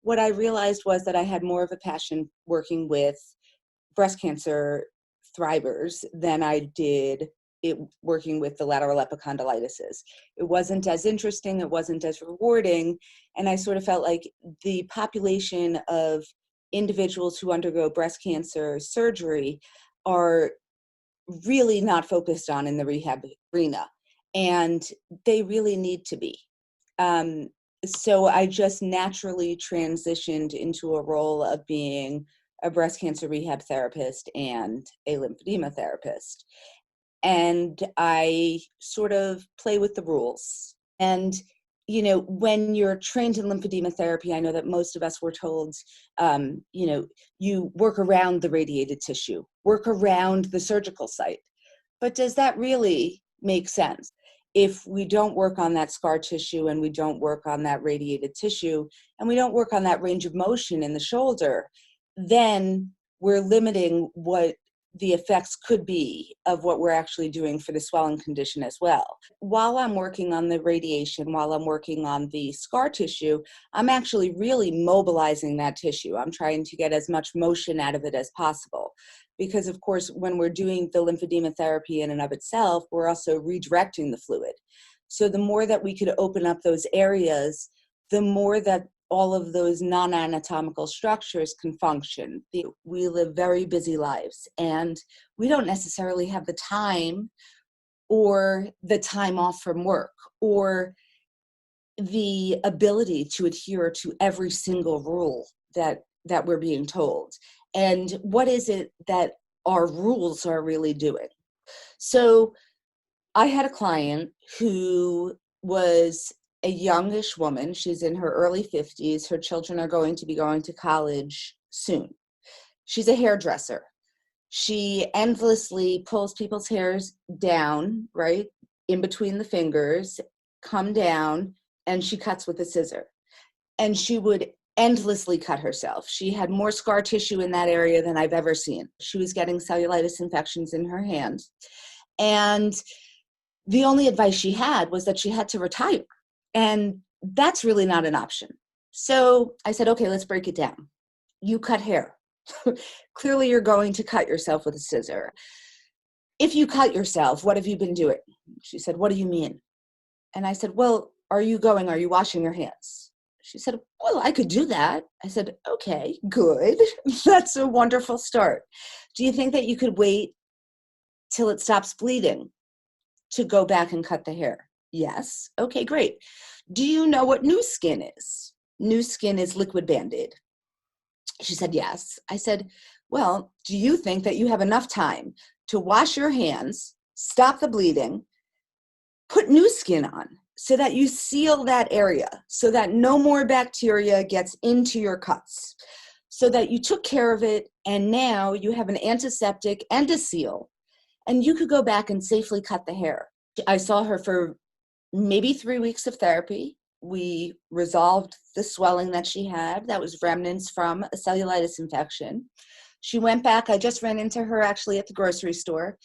what I realized was that I had more of a passion working with breast cancer thrivers than I did working with the lateral epicondylitis. It wasn't as interesting, it wasn't as rewarding, and I sort of felt like the population of individuals who undergo breast cancer surgery are really not focused on in the rehab arena, and they really need to be. So I just naturally transitioned into a role of being a breast cancer rehab therapist and a lymphedema therapist. And I sort of play with the rules. And, when you're trained in lymphedema therapy, I know that most of us were told, you work around the radiated tissue, work around the surgical site. But does that really make sense? If we don't work on that scar tissue and we don't work on that radiated tissue and we don't work on that range of motion in the shoulder, then we're limiting what the effects could be of what we're actually doing for the swelling condition as well. While I'm working on the radiation, while I'm working on the scar tissue, I'm actually really mobilizing that tissue. I'm trying to get as much motion out of it as possible. Because of course, when we're doing the lymphedema therapy in and of itself, we're also redirecting the fluid. So the more that we could open up those areas, the more that all of those non-anatomical structures can function. We live very busy lives, and we don't necessarily have the time or the time off from work or the ability to adhere to every single rule that we're being told. And what is it that our rules are really doing? So I had a client who was a youngish woman. She's in her early 50s. Her children are going to be going to college soon. She's a hairdresser. She endlessly pulls people's hairs down, right, in between the fingers, come down, and she cuts with a scissor. And she would endlessly cut herself. She had more scar tissue in that area than I've ever seen. She was getting cellulitis infections in her hand. And the only advice she had was that she had to retire. And that's really not an option. So I said, okay, let's break it down. You cut hair. Clearly you're going to cut yourself with a scissor. If you cut yourself, what have you been doing? She said, what do you mean? And I said, well, are you washing your hands? She said, well, I could do that. I said, okay, good. That's a wonderful start. Do you think that you could wait till it stops bleeding to go back and cut the hair? Yes. Okay, great. Do you know what new skin is? New skin is liquid Band-Aid. She said, yes. I said, well, do you think that you have enough time to wash your hands, stop the bleeding, put new skin on so that you seal that area, so that no more bacteria gets into your cuts, so that you took care of it and now you have an antiseptic and a seal, and you could go back and safely cut the hair. I saw her for maybe 3 weeks of therapy. We resolved the swelling that she had. That was remnants from a cellulitis infection. She went back. I just ran into her actually at the grocery store,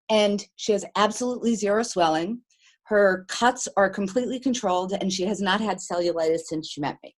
and she has absolutely zero swelling. Her cuts are completely controlled, and she has not had cellulitis since she met me.